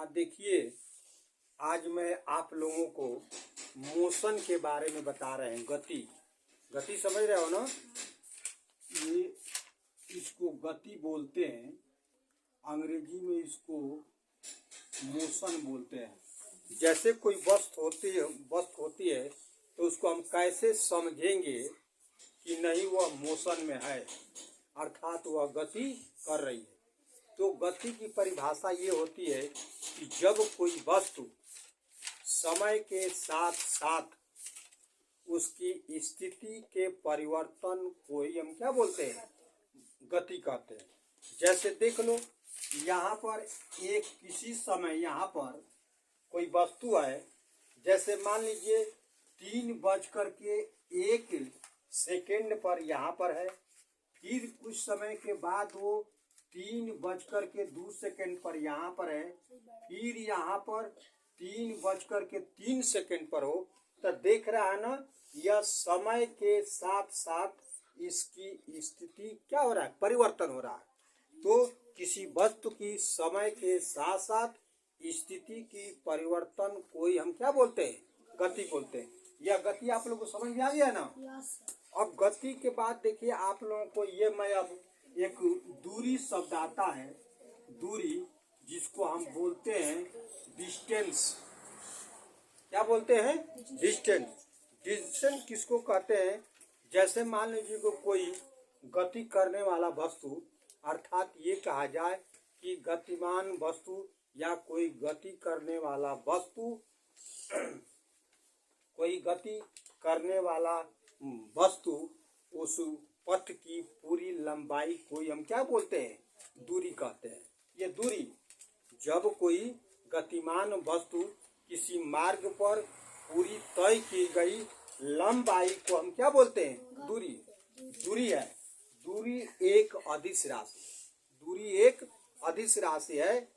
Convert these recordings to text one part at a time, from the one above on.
देखिए, आज मैं आप लोगों को मोशन के बारे में बता रहे हैं। गति गति समझ रहे हो ना? ये इसको गति बोलते हैं, अंग्रेजी में इसको मोशन बोलते हैं। जैसे कोई वस्तु होती है तो उसको हम कैसे समझेंगे कि नहीं वह मोशन में है, अर्थात वह गति कर रही है। तो गति की परिभाषा ये होती है कि जब कोई वस्तु समय के साथ साथ उसकी स्थिति के परिवर्तन को ही हम क्या बोलते हैं? गति कहते हैं। जैसे देख लो, यहाँ पर एक किसी समय यहाँ पर कोई वस्तु है, जैसे मान लीजिए 3:01 पर यहाँ पर है, फिर कुछ समय के बाद वो 3:02 पर यहाँ पर है, फिर यहाँ पर 3:03 पर हो, तो देख रहा है ना, यह समय के साथ साथ इसकी स्थिति क्या हो रहा है? परिवर्तन हो रहा है। तो किसी वस्तु की समय के साथ साथ स्थिति की परिवर्तन को ही हम क्या बोलते हैं? गति बोलते हैं। यह गति आप लोगों को समझ में आ गया ना? अब गति के बाद देखिए आप लोगों को ये मैं अब एक दूरी शब्द आता है, दूरी, जिसको हम बोलते हैं डिस्टेंस। क्या बोलते हैं? डिस्टेंस। डिस्टेंस किसको कहते हैं? जैसे मान लीजिए को कोई गति करने वाला वस्तु, अर्थात ये कहा जाए कि गतिमान वस्तु या कोई गति करने वाला वस्तु कोई गति करने वाला वस्तु उस पथ की पूरी लंबाई को हम क्या बोलते हैं? दूरी कहते हैं। ये दूरी, जब कोई गतिमान वस्तु किसी मार्ग पर पूरी तय की गई लंबाई को हम क्या बोलते हैं? दूरी। दूरी है। दूरी एक अदिश राशि, दूरी एक अदिश राशि है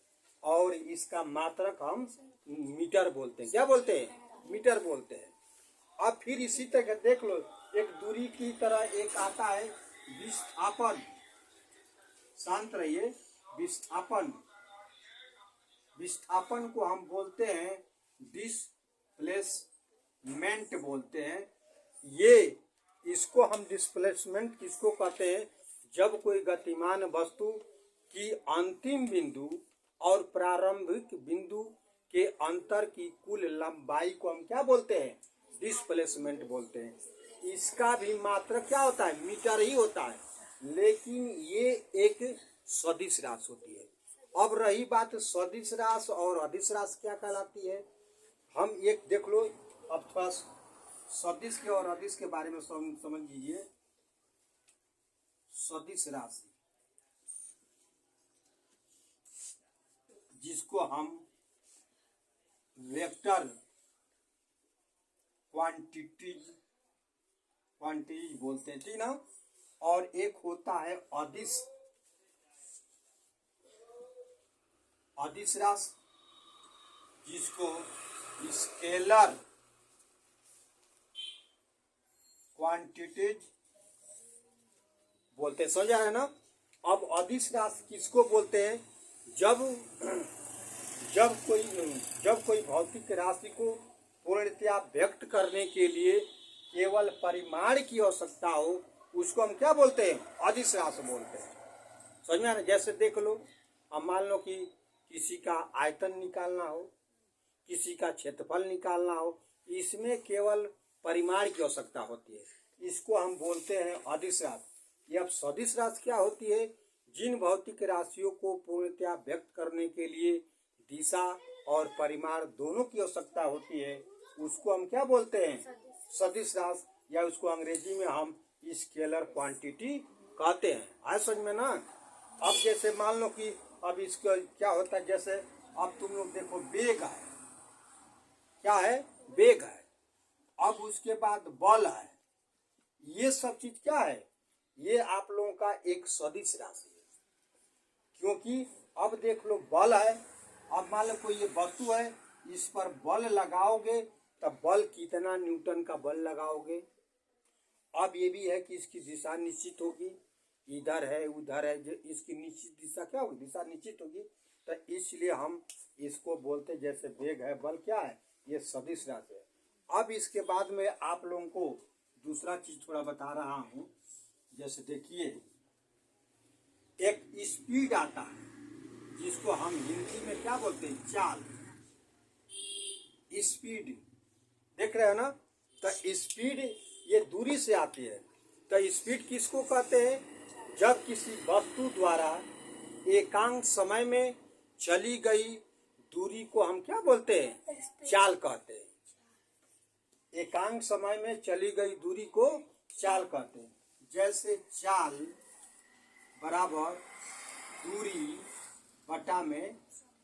और इसका मात्रक हम मीटर बोलते हैं। क्या बोलते हैं? मीटर बोलते हैं। अब फिर इसी तरह देख लो, एक दूरी की तरह एक आता है विस्थापन। शांत रहिए। विस्थापन, विस्थापन को हम बोलते हैं डिस्प्लेसमेंट बोलते हैं। ये इसको हम डिस्प्लेसमेंट किसको कहते हैं? जब कोई गतिमान वस्तु की अंतिम बिंदु और प्रारंभिक बिंदु के अंतर की कुल लंबाई को हम क्या बोलते हैं? डिस्प्लेसमेंट बोलते हैं। इसका भी मात्रक क्या होता है? मीटर ही होता है, लेकिन ये एक सदिश राशि होती है। अब रही बात सदिश राशि और अदिश राशि क्या कहलाती है, हम एक देख लो। अब थोड़ा सदिश के और अदिश के बारे में समझ लीजिए। सदिश राशि, जिसको हम वेक्टर क्वांटिटीज बोलते हैं, ठीक ना? और एक होता है अदिश राशि, जिसको स्केलर क्वांटिटीज बोलते हैं। समझ आ रहा है ना? अब अदिश राशि किसको बोलते हैं? जब कोई भौतिक राशि को पूर्णतया व्यक्त करने के लिए केवल परिमाण की आवश्यकता हो, उसको हम क्या बोलते हैं? अदिश राशि बोलते हैं। समझ में आ रहा है? जैसे देख लो, अब मान लो कि किसी का आयतन निकालना हो, किसी का क्षेत्रफल निकालना हो, इसमें केवल परिमाण की आवश्यकता होती है, इसको हम बोलते हैं अदिश राशि। ये अब सदिश राशि क्या होती है? जिन भौतिक राशियों को पूर्णतया व्यक्त करने के लिए दिशा और परिमाण दोनों की आवश्यकता होती है, उसको हम क्या बोलते हैं? सदिश राशि, या उसको अंग्रेजी में हम स्केलर क्वांटिटी कहते हैं। आए समझ में ना? अब जैसे मान लो कि अब इसका क्या होता है, जैसे अब तुम लोग देखो, वेग है। क्या है? वेग है। अब उसके बाद बल है। ये सब चीज क्या है? ये आप लोगों का एक सदिश राशि है। क्योंकि अब देख लो, बल है। अब मान लो कोई ये वस्तु है, इस पर बल लगाओगे तब बल कितना न्यूटन का बल लगाओगे। अब ये भी है कि इसकी दिशा निश्चित होगी, इधर है उधर है, जो इसकी निश्चित दिशा क्या होगी? दिशा निश्चित होगी। तो इसलिए हम इसको बोलते, जैसे वेग है, बल क्या है, ये सदिश राशि है। अब इसके बाद में आप लोगों को दूसरा चीज थोड़ा बता रहा हूँ। जैसे देखिए, एक स्पीड आता है जिसको हम हिंदी में क्या बोलते हैं, चाल। स्पीड देख रहे हो ना, तो स्पीड ये दूरी से आती है। तो स्पीड किसको कहते हैं, जब किसी वस्तु द्वारा एकांक समय में चली गई दूरी को हम क्या बोलते हैं, चाल कहते हैं। एकांक समय में चली गई दूरी को चाल कहते हैं। जैसे चाल बराबर दूरी बटा में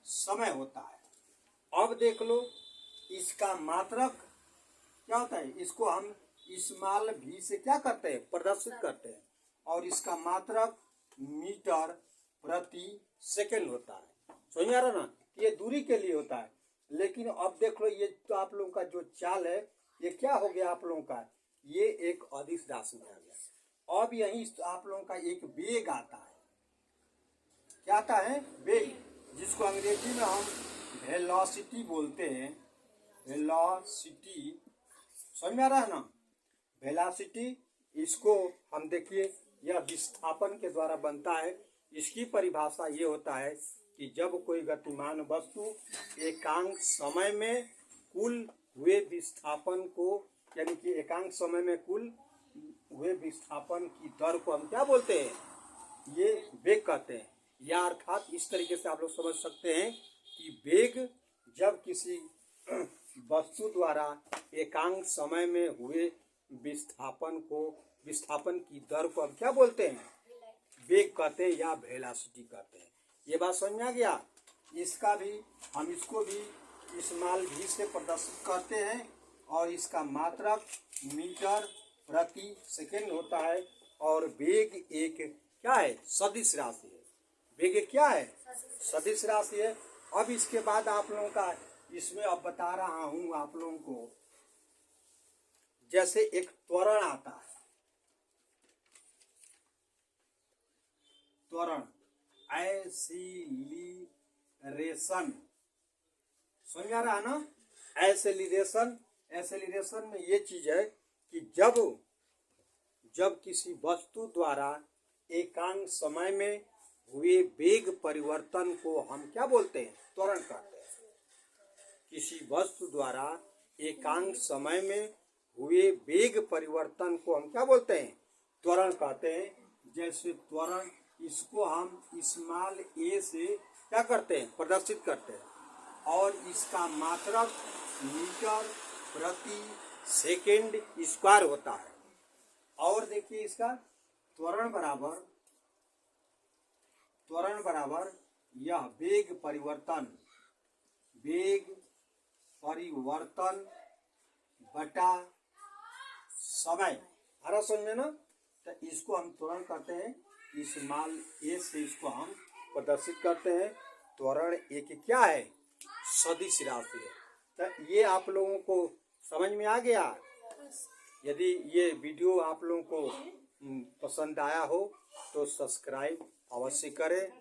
समय होता है। अब देख लो, इसका मात्रक क्या होता है, इसको हम स्मॉल भी से क्या करते हैं, प्रदर्शित करते हैं। और इसका मात्रक मीटर प्रति सेकंड होता है। समझ में आ रहा ना, ये दूरी के लिए होता है। लेकिन अब देख लो, ये तो आप लोगों का जो चाल है, ये क्या हो गया आप लोगों का, ये एक अदिश राशि में आ गया। अब यही आप लोगों का एक वेग आता है। क्या आता है, वेग, जिसको अंग्रेजी में हम वेलोसिटी बोलते हैं। वेलोसिटी, समझ में आ रहा है ना, वेलोसिटी। इसको हम देखिए, यह विस्थापन के द्वारा बनता है। इसकी परिभाषा ये होता है कि जब कोई गतिमान वस्तु एकांक समय में कुल हुए विस्थापन को, यानी कि एकांक समय में कुल हुए विस्थापन की दर को हम क्या बोलते हैं, ये वेग कहते हैं। या अर्थात इस तरीके से आप लोग समझ सकते हैं कि वेग जब किसी वस्तु द्वारा एकांक समय में हुए विस्थापन की दर को हम क्या बोलते हैं, वेग कहते हैं या वेलोसिटी कहते हैं। ये बात समझ में आ गया। इसका भी हम इसको भी स्मॉल भी से प्रदर्शित करते हैं। और इसका मात्रक मीटर प्रति सेकंड होता है। और वेग एक क्या है, सदिश राशि है। वेग एक क्या है, सदिश राशि है। अब इसके बाद आप लोगों का इसमें अब बता रहा हूं आप लोगों को, जैसे एक त्वरण आता है, त्वरण, एक्सीलरेशन, समझ आ रहा है ना। एक्सेलरेशन में ये चीज है कि जब किसी वस्तु द्वारा एकांक समय में हुए वेग परिवर्तन को हम क्या बोलते हैं, त्वरण कहते हैं। किसी वस्तु द्वारा एकांक समय में हुए वेग परिवर्तन को हम क्या बोलते हैं, त्वरण कहते हैं। जैसे त्वरण, इसको हम स्मॉल ए से क्या करते हैं, प्रदर्शित करते हैं। और इसका मात्रक मीटर प्रति सेकंड स्क्वायर होता है। और देखिए, इसका त्वरण बराबर यह वेग परिवर्तन बटा समय, हरा समझ में ना। तो इसको हम त्वरण करते हैं, स्मॉल ए से इसको हम प्रदर्शित करते हैं। त्वरण एक क्या है, सदिश राशि है। तो ये आप लोगों को समझ में आ गया। यदि ये वीडियो आप लोगों को पसंद आया हो तो सब्सक्राइब अवश्य करें।